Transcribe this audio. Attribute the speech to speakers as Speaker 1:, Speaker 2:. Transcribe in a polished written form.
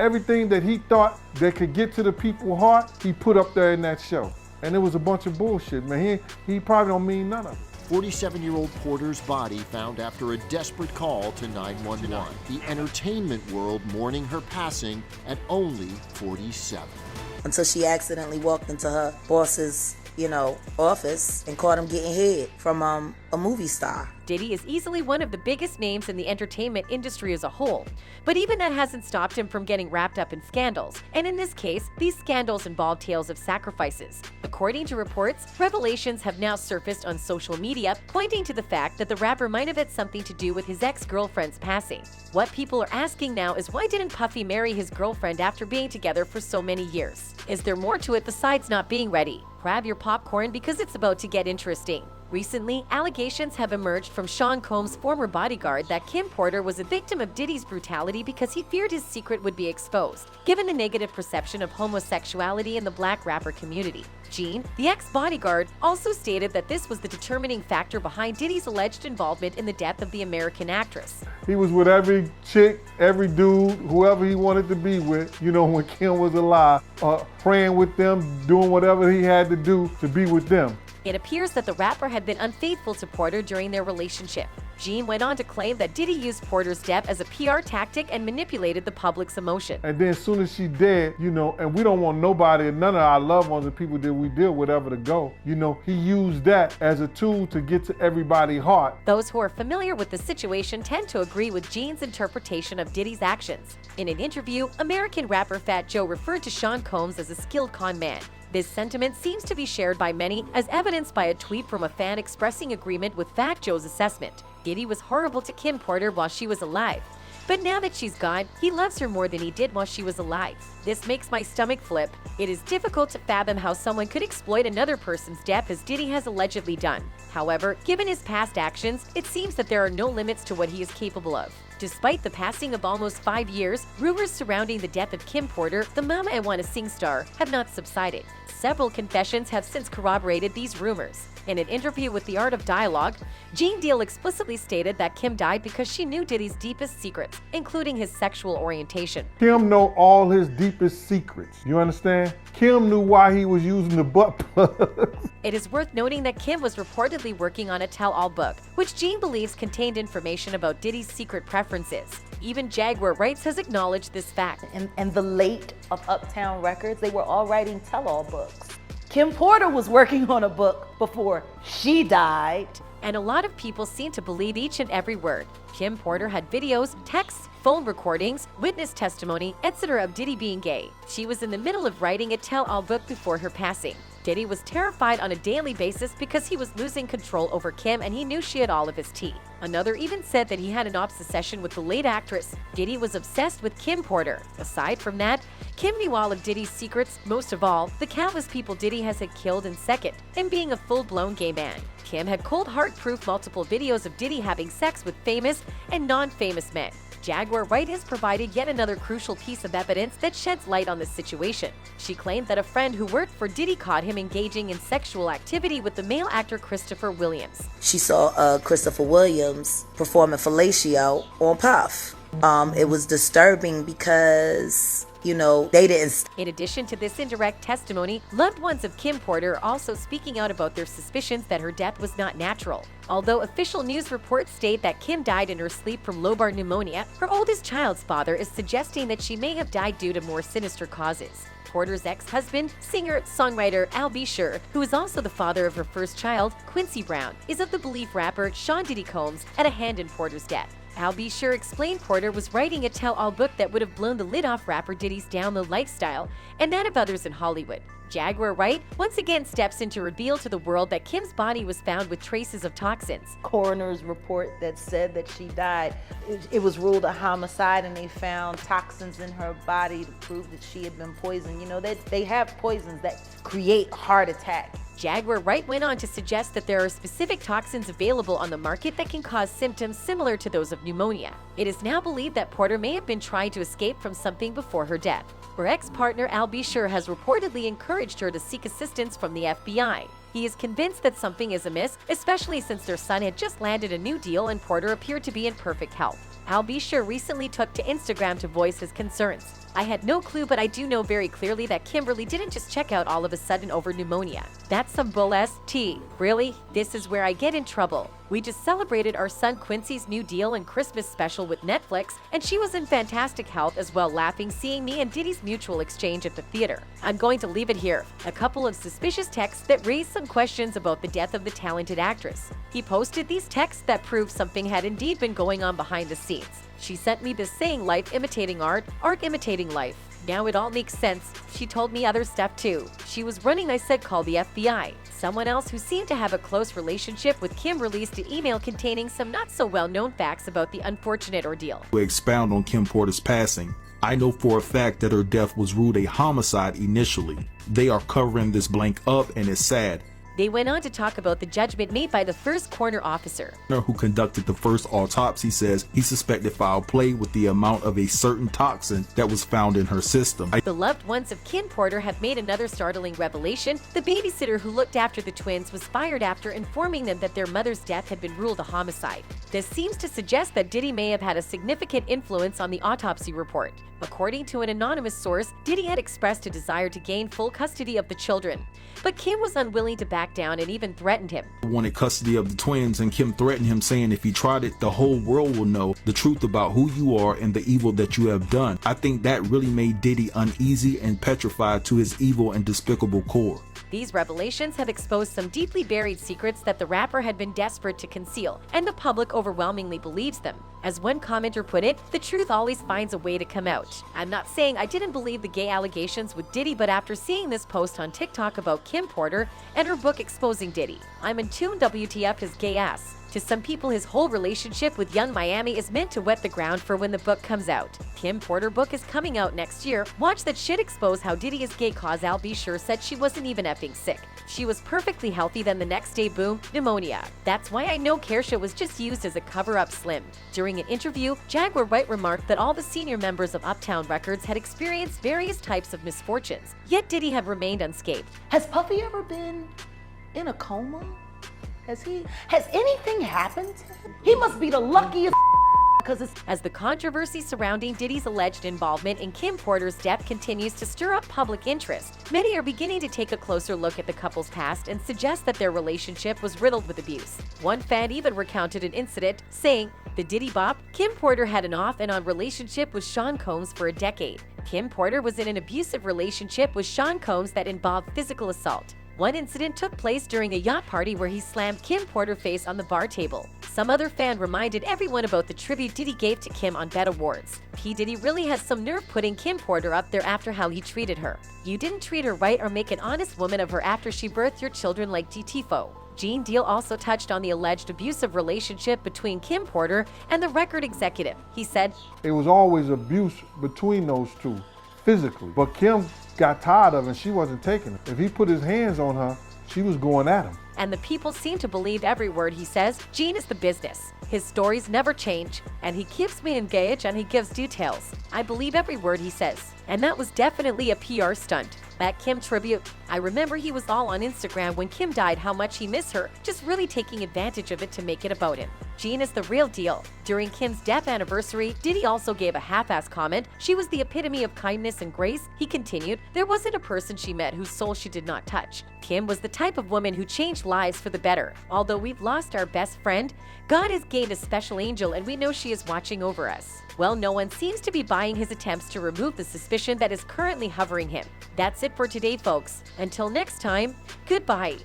Speaker 1: everything that he thought that could get to the people's heart, he put up there in that show. And it was a bunch of bullshit, man. He probably don't mean none of it.
Speaker 2: 47-year-old Porter's body found after a desperate call to 911. The entertainment world mourning her passing at only 47.
Speaker 3: Until she accidentally walked into her boss's, office and caught him getting head from a movie star.
Speaker 4: Diddy is easily one of the biggest names in the entertainment industry as a whole, but even that hasn't stopped him from getting wrapped up in scandals. And in this case, these scandals involve tales of sacrifices. According to reports, revelations have now surfaced on social media, pointing to the fact that the rapper might have had something to do with his ex-girlfriend's passing. What people are asking now is, why didn't Puffy marry his girlfriend after being together for so many years? Is there more to it besides not being ready? Grab your popcorn because it's about to get interesting. Recently, allegations have emerged from Sean Combs' former bodyguard that Kim Porter was a victim of Diddy's brutality because he feared his secret would be exposed, given the negative perception of homosexuality in the black rapper community. Gene, the ex-bodyguard, also stated that this was the determining factor behind Diddy's alleged involvement in the death of the American actress.
Speaker 1: He was with every chick, every dude, whoever he wanted to be with, when Kim was alive, praying with them, doing whatever he had to do to be with them.
Speaker 4: It appears that the rapper had been unfaithful to Porter during their relationship. Gene went on to claim that Diddy used Porter's death as a PR tactic and manipulated the public's emotion.
Speaker 1: And then as soon as she dead, and we don't want nobody, none of our loved ones and people that we deal with ever to go, he used that as a tool to get to everybody's heart.
Speaker 4: Those who are familiar with the situation tend to agree with Gene's interpretation of Diddy's actions. In an interview, American rapper Fat Joe referred to Sean Combs as a skilled con man. This sentiment seems to be shared by many, as evidenced by a tweet from a fan expressing agreement with Fat Joe's assessment. Diddy was horrible to Kim Porter while she was alive. But now that she's gone, he loves her more than he did while she was alive. This makes my stomach flip. It is difficult to fathom how someone could exploit another person's death as Diddy has allegedly done. However, given his past actions, it seems that there are no limits to what he is capable of. Despite the passing of almost 5 years, rumors surrounding the death of Kim Porter, the Mama I Wanna Sing star, have not subsided. Several confessions have since corroborated these rumors. In an interview with The Art of Dialogue, Gene Deal explicitly stated that Kim died because she knew Diddy's deepest secrets, including his sexual orientation.
Speaker 1: Kim know all his deepest secrets. You understand? Kim knew why he was using the butt plugs.
Speaker 4: It is worth noting that Kim was reportedly working on a tell-all book, which Gene believes contained information about Diddy's secret preferences. Even Jaguar Wrights has acknowledged this fact.
Speaker 5: And the late of Uptown Records, they were all writing tell-all books. Kim Porter was working on a book before she died.
Speaker 4: And a lot of people seem to believe each and every word. Kim Porter had videos, texts, phone recordings, witness testimony, etc. of Diddy being gay. She was in the middle of writing a tell-all book before her passing. Diddy was terrified on a daily basis because he was losing control over Kim and he knew she had all of his tea. Another even said that he had an obsession with the late actress. Diddy was obsessed with Kim Porter. Aside from that, Kim knew all of Diddy's secrets, most of all, the countless people Diddy has had killed, and second, him being a full-blown gay man. Kim had cold hard-proof multiple videos of Diddy having sex with famous and non-famous men. Jaguar Wright has provided yet another crucial piece of evidence that sheds light on this situation. She claimed that a friend who worked for Diddy caught him engaging in sexual activity with the male actor Christopher Williams.
Speaker 3: She saw Christopher Williams performing fellatio on Puff. It was disturbing because they didn't.
Speaker 4: In addition to this indirect testimony, loved ones of Kim Porter are also speaking out about their suspicions that her death was not natural. Although official news reports state that Kim died in her sleep from lobar pneumonia, her oldest child's father is suggesting that she may have died due to more sinister causes. Porter's ex-husband, singer-songwriter Al B. Sure, who is also the father of her first child, Quincy Brown, is of the belief rapper Sean Diddy Combs had a hand in Porter's death. Al B. Sure explained Porter was writing a tell-all book that would have blown the lid off rapper Diddy's down-low lifestyle and that of others in Hollywood. Jaguar Wright once again steps in to reveal to the world that Kim's body was found with traces of toxins.
Speaker 5: Coroner's report that said that she died, it was ruled a homicide, and they found toxins in her body to prove that she had been poisoned. They have poisons that create heart attack.
Speaker 4: Jaguar Wright went on to suggest that there are specific toxins available on the market that can cause symptoms similar to those of pneumonia. It is now believed that Porter may have been trying to escape from something before her death. Her ex-partner Al B. Sure has reportedly encouraged her to seek assistance from the FBI. He is convinced that something is amiss, especially since their son had just landed a new deal and Porter appeared to be in perfect health. Al Bisher recently took to Instagram to voice his concerns. I had no clue, but I do know very clearly that Kimberly didn't just check out all of a sudden over pneumonia. That's some bull st. Really? This is where I get in trouble. We just celebrated our son Quincy's new deal and Christmas special with Netflix, and she was in fantastic health as well, laughing seeing me and Diddy's mutual exchange at the theater. I'm going to leave it here. A couple of suspicious texts that raised some questions about the death of the talented actress. He posted these texts that proved something had indeed been going on behind the scenes. She sent me this saying, life imitating art, art imitating life. Now it all makes sense. She told me other stuff too. She was running, I said, call the FBI. Someone else who seemed to have a close relationship with Kim released an email containing some not so well-known facts about the unfortunate ordeal.
Speaker 6: To expound on Kim Porter's passing, I know for a fact that her death was ruled a homicide initially. They are covering this blank up and it's sad.
Speaker 4: They went on to talk about the judgment made by the first coroner officer,
Speaker 6: Who conducted the first autopsy says he suspected foul play with the amount of a certain toxin that was found in her system.
Speaker 4: The loved ones of Kim Porter have made another startling revelation. The babysitter who looked after the twins was fired after informing them that their mother's death had been ruled a homicide. This seems to suggest that Diddy may have had a significant influence on the autopsy report. According to an anonymous source, Diddy had expressed a desire to gain full custody of the children, but Kim was unwilling to back down and even threatened him.
Speaker 6: Wanted custody of the twins, and Kim threatened him, saying if he tried it, the whole world will know the truth about who you are and the evil that you have done. I think that really made Diddy uneasy and petrified to his evil and despicable core.
Speaker 4: These revelations have exposed some deeply buried secrets that the rapper had been desperate to conceal, and the public overwhelmingly believes them. As one commenter put it, the truth always finds a way to come out. I'm not saying I didn't believe the gay allegations with Diddy, but after seeing this post on TikTok about Kim Porter and her book exposing Diddy, I'm in tune. WTF his gay ass. To some people, his whole relationship with Young Miami is meant to wet the ground for when the book comes out. Kim Porter book is coming out next year. Watch that shit expose how Diddy is gay, cause Al Bisher said she wasn't even effing sick. She was perfectly healthy, then the next day, boom, pneumonia. That's why I know Kersha was just used as a cover-up slim. During an interview, Jaguar Wright remarked that all the senior members of Uptown Records had experienced various types of misfortunes, yet Diddy had remained unscathed.
Speaker 5: Has Puffy ever been in a coma? Has anything happened to him? He must be the luckiest because it's...
Speaker 4: As the controversy surrounding Diddy's alleged involvement in Kim Porter's death continues to stir up public interest, many are beginning to take a closer look at the couple's past and suggest that their relationship was riddled with abuse. One fan even recounted an incident, saying, "The Diddy bop, Kim Porter had an off and on relationship with Sean Combs for a decade. Kim Porter was in an abusive relationship with Sean Combs that involved physical assault. One incident took place during a yacht party where he slammed Kim Porter's face on the bar table. Some other fan reminded everyone about the tribute Diddy gave to Kim on Bet Awards. P. Diddy really has some nerve putting Kim Porter up there after how he treated her. You didn't treat her right or make an honest woman of her after she birthed your children like Tifo." Gene Deal also touched on the alleged abusive relationship between Kim Porter and the record executive. He said,
Speaker 1: It was always abuse between those two, physically. But Kim got tired of it and she wasn't taking it. If he put his hands on her, she was going at him.
Speaker 4: and the people seem to believe every word he says. Gene is the business. His stories never change, and he keeps me engaged and he gives details. I believe every word he says. And that was definitely a PR stunt. That Kim tribute, I remember he was all on Instagram when Kim died how much he missed her, just really taking advantage of it to make it about him. Gene is the real deal. During Kim's death anniversary, Diddy also gave a half-ass comment. She was the epitome of kindness and grace. He continued, there wasn't a person she met whose soul she did not touch. Kim was the type of woman who changed lives for the better. Although we've lost our best friend, God has gained a special angel and we know she is watching over us. Well, no one seems to be buying his attempts to remove the suspicion that is currently hovering him. That's it for today, folks. Until next time, goodbye.